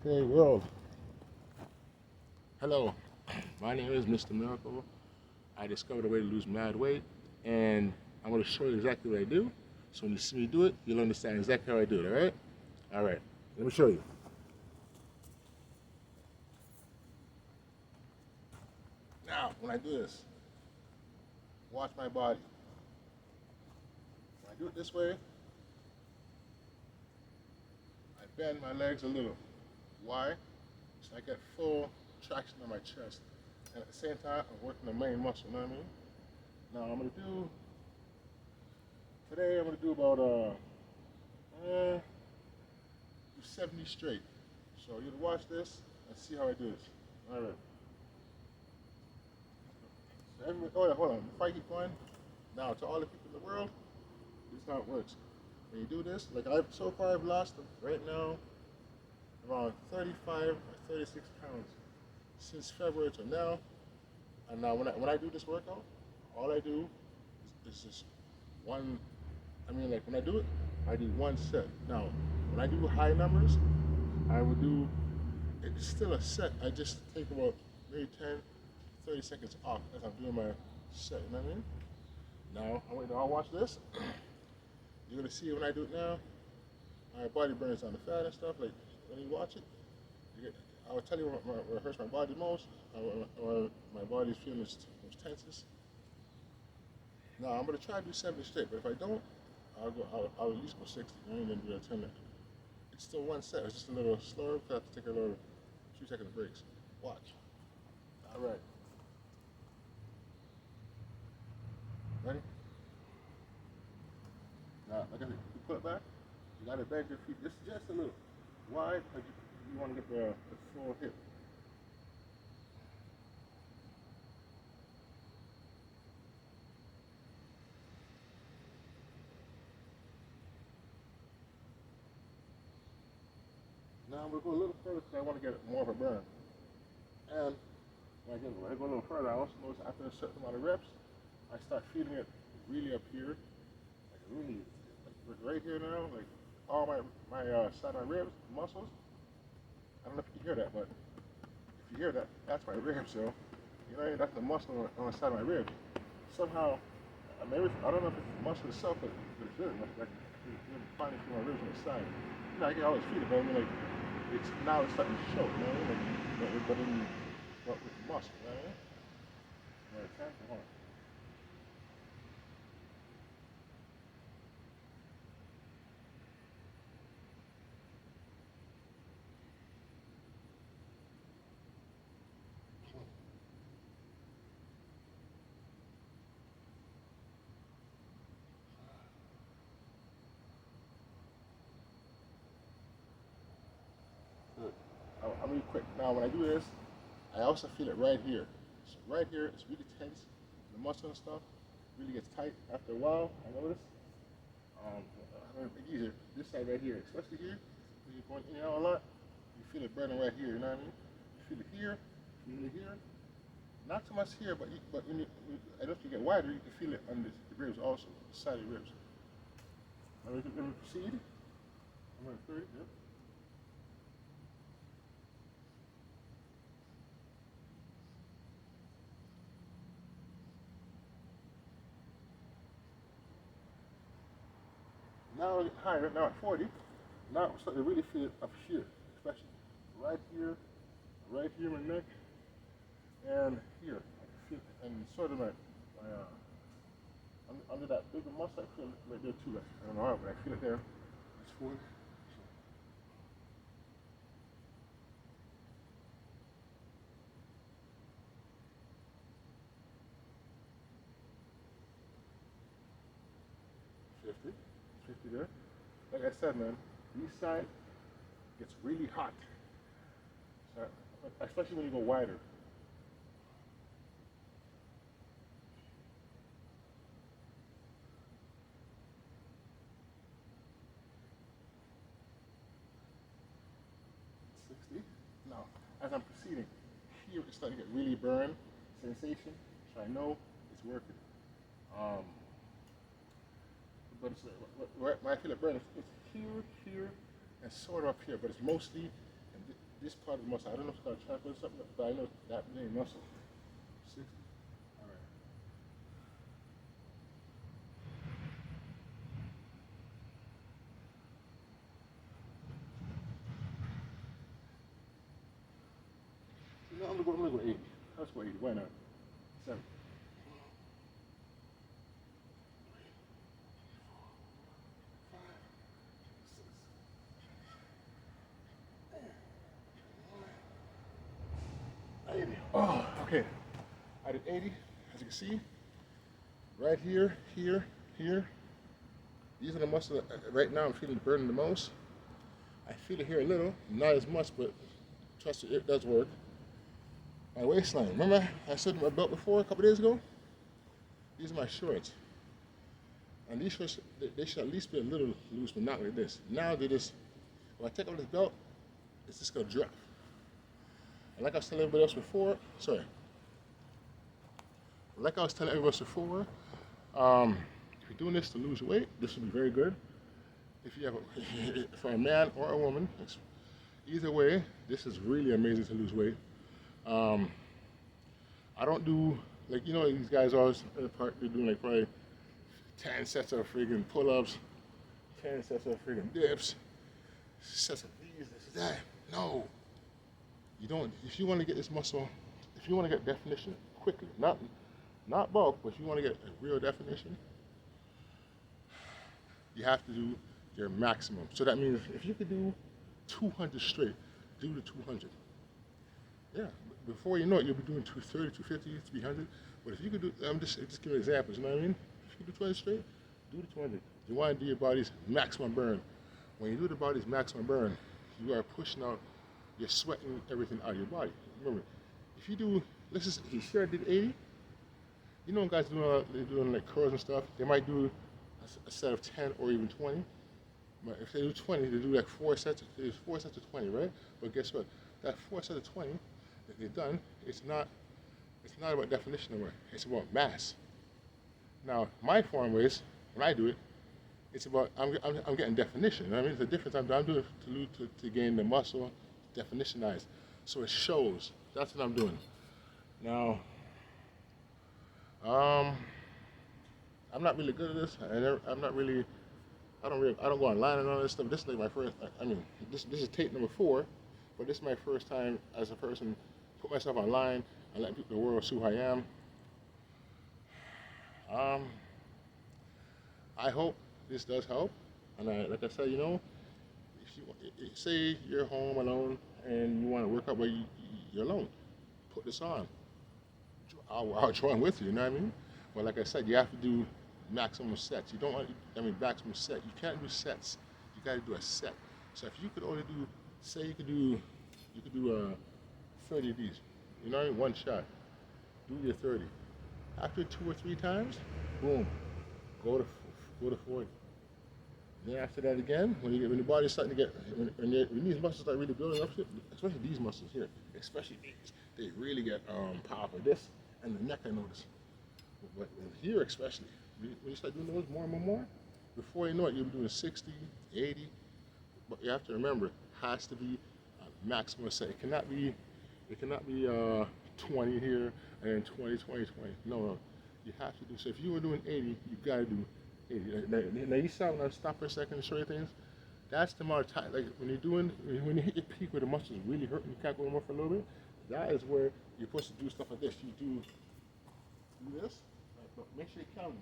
Okay, world. Hello, my name is Mr. Miracle. I discovered a way to lose mad weight, and I'm going to show you exactly what I do. So when you see me do it, you'll understand exactly how I do it, all right? All right, let me show you. Now, when I do this, watch my body. When I do it this way, I bend my legs a little. Why? So I get full traction on my chest. And at the same time, I'm working the main muscle, you know what I mean? Now, today I'm going to do about 70 straight. So you'll watch this and see how I do this. All right. So hold on. Before I keep going, now to all the people in the world, this is how it works. When you do this, like so far I've lost right now around 35 or 36 pounds since February to now. And now when I do this workout, all I do is just one. I mean, like when I do it, I do one set. Now, when I do high numbers, I would do. It's still a set. I just take about maybe 10, 30 seconds off as I'm doing my set. You know what I mean? Now, I want you to all watch this. You're gonna see when I do it now. My body burns down the fat and stuff. Like when you watch it, I will tell you what hurts my body most, or my body's feeling most tensest. Now I'm gonna try to do 70 straight, but if I don't, I'll at least go 60. I ain't gonna do that 10. It's still one set. It's just a little slower because I have to take a little 2 second breaks. Watch. All right. Ready? Now, like I said, you put it back. You gotta bend your feet just a little. Why? Because you want to get the full hip. Now I'm gonna go a little further because I want to get more of a burn. And when I go a little further, I also notice after a certain amount of reps, I start feeling it really up here, like really, like right here now, like all my side of my ribs, muscles. I don't know if you can hear that, but if you hear that, that's my ribs, yo. You know, that's the muscle on the side of my ribs. Somehow, maybe I don't know if it's the muscle itself, but it's really like you find it through my ribs on the side. You know, I can always feel it, but I mean, like it's starting to show. You know what I mean? But with muscle, you know what I mean? Right, hold on. Good. I'm really quick. Now, when I do this, I also feel it right here. So right here, it's really tense. The muscle and stuff really gets tight after a while. I notice. I'm gonna make it easier. This side right here, especially here, when you're going in and out a lot, you feel it burning right here. You know what I mean? You feel it here, you feel it here. Not so much here, but and if you get wider, you can feel it on the ribs also, the side of the ribs. Let me proceed. I'm going to 30. Yep. Now I get higher. Now at 40. Now I'm starting to really feel it up here, especially right here, my neck, and here. I can feel it, and sort of my under that bigger muscle. I feel it right there too. I don't know how, but I feel it there. It's 40. 50, 50 there. Like I said, man, these side gets really hot, so, especially when you go wider. 60. Now, as I'm proceeding, here it's starting to get really burn sensation, so I know it's working. Um, but it's, when I feel it burn, it's here, here, and sort of up here, but it's mostly this part of the muscle. I don't know if it's called trapeze or something, but I know that main muscle. 60. All right. You know, I'm gonna go 80. Let's go 80. Why not? 7. Oh, okay. I did 80, as you can see, right here, here, here. These are the muscles that right now I'm feeling burning the most. I feel it here a little, not as much, but trust me, it does work. My waistline. Remember I said my belt before a couple days ago? These are my shorts. And these shorts, they should at least be a little loose, but not like this. Now they just, when I take off this belt, it's just gonna drop. And like I was telling everybody else before, like I was telling everybody else before, if you're doing this to lose weight, this would be very good. If you have for a man or a woman, either way, this is really amazing to lose weight. I don't do, like, you know, these guys always in the park, they're doing like probably 10 sets of friggin' pull-ups, 10 sets of friggin' dips, sets of these, this, that. No. You don't, if you want to get this muscle, if you want to get definition quickly, not bulk, but if you want to get a real definition, you have to do your maximum. So that means if you could do 200 straight, do the 200. Yeah, before you know it, you'll be doing 230, 250, 300. But if you could do, I'm just giving examples, you know what I mean? If you could do 20 straight, do the 200. You want to do your body's maximum burn. When you do the body's maximum burn, you are pushing out, you're sweating everything out of your body. Remember, if you do, let's just, he sure did 80. You know when guys they're doing like curls and stuff, they might do a set of 10 or even 20. But if they do 20, they do like 4 sets, there's 4 sets of 20, right? But guess what? That 4 sets of 20 that they've done, it's not about definition anymore. It's about mass. Now, my form ways, when I do it, it's about, I'm getting definition. You know what I mean? It's the difference I'm doing to gain the muscle, definitionized. So it shows. That's what I'm doing. Now, I'm not really good at this. I'm not really, I don't go online and all this stuff. This is like my first, I mean, this is tape number 4, but this is my first time as a person, put myself online and let people, the world see who I am. I hope this does help. And like I said, you know, if you say you're home alone and you want to work out, but you're alone, put this on. I'll join with you. You know what I mean? But like I said, you have to do maximum sets. You don't want, I mean, maximum set. You can't do sets. You got to do a set. So if you could only do, say you could do 30 of these. You know, one shot. Do your 30. After 2 or 3 times, boom, go to 40. Then after that again, when your body's starting to get, when these muscles start really building up, especially these muscles here, especially these, they really get powerful. This and the neck, I notice. But here especially, when you start doing those more and more, before you know it, you'll be doing 60, 80. But you have to remember, it has to be a maximum set. It cannot be 20 here and then 20, 20, 20. No. You have to do, so if you were doing 80, you gotta do 80. Now you saw when I stopped for a second to show you things, that's the amount of time, like when you hit your peak where the muscles really hurt and you can't go more for a little bit, that is where you're supposed to do stuff like this. You do this, but make sure you count it.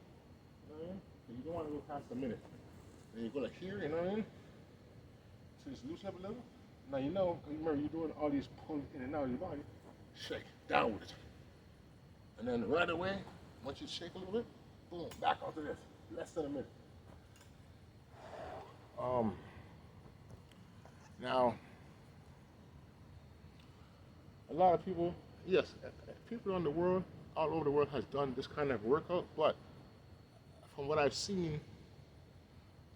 You know what I mean? And you don't want to go past a minute. Then you go like here, you know what I mean? So just loosen up a little. Now you know, because remember you're doing all these pulls in and out of your body. Shake, down with it. And then right away, once you shake a little bit, boom, back onto this. Less than a minute. Now, a lot of people, yes, people around the world, all over the world has done this kind of workout, but from what I've seen,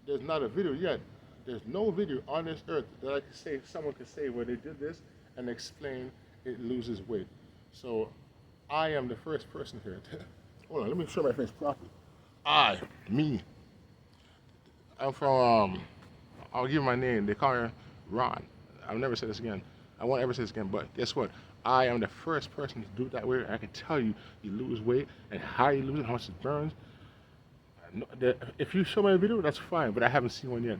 there's not a video yet. There's no video on this earth that I could say, someone could say where they did this and explain it loses weight. So I am the first person here. Hold on, let me show my face properly. Me. I'm from, I'll give my name. They call me Ron. I'll never say this again. I won't ever say this again, but guess what? I am the first person to do it that way. I can tell you, you lose weight and how you lose it, how much it burns. If you show me a video, that's fine, but I haven't seen one yet.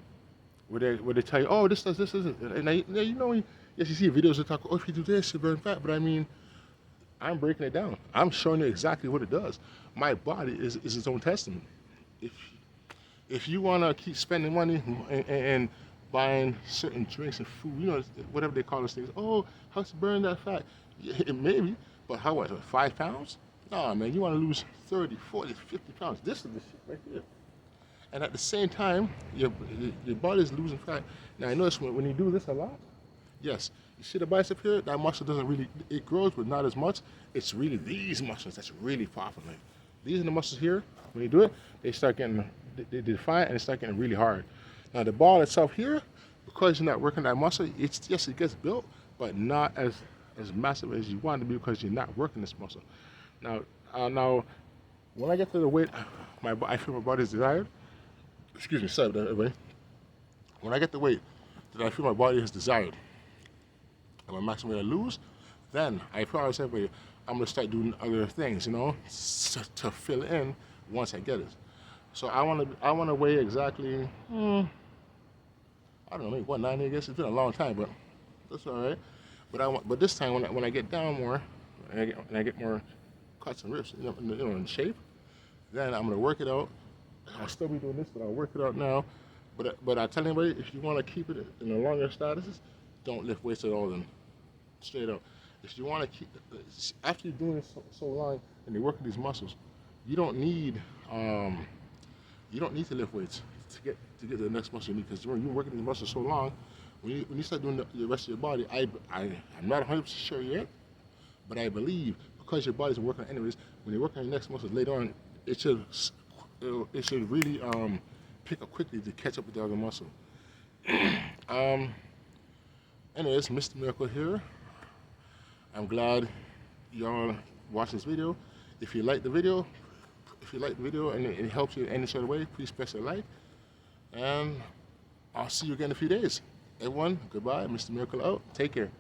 Where they tell you, oh, this does this, and you know, yes, you see videos that talk, oh, if you do this, you burn fat, but I mean, I'm breaking it down. I'm showing you exactly what it does. My body is its own testament. If if you want to keep spending money and buying certain drinks and food, you know, whatever they call those things, oh, how to burn that fat? Yeah, maybe, but how much? 5 pounds? Nah, man, you want to lose 30, 40, 50 pounds. This is the shit right here. And at the same time, your body is losing fat. Now, I notice when you do this a lot, yes, you see the bicep here, that muscle doesn't really, it grows, but not as much. It's really these muscles that's really popping. Like, these are the muscles here. When you do it, they start getting, they define and they start getting really hard. Now, the ball itself here, because you're not working that muscle, it's yes, it gets built, but not as massive as you want it to be because you're not working this muscle. Now, when I get to the weight, I feel my body's desired. Excuse me, sorry, everybody. When I get the weight that I feel my body has desired, and my maximum weight I lose, then I promise everybody I'm gonna start doing other things, you know, to fill in once I get it. So I wanna weigh exactly, I don't know, maybe 190. I guess it's been a long time, but that's all right. But this time when I get down more, and I get more cuts and rips, in shape, then I'm gonna work it out. I'll still be doing this, but I'll work it out now. But I tell anybody, if you want to keep it in a longer statuses, don't lift weights at all. Then straight up, if you want to keep after you're doing it so long and you're working these muscles, you don't need to lift weights to get the next muscle you need. Because when you're working these muscles so long, when you start doing the rest of your body, I'm not 100% sure yet, but I believe because your body's working anyways, when you're working on your next muscles later on, it should really pick up quickly to catch up with the other muscle. Anyways, Mr. Miracle here. I'm glad y'all watched this video. If you like the video, and it helps you in any sort of way, please press a like. And I'll see you again in a few days. Everyone, goodbye. Mr. Miracle out. Take care.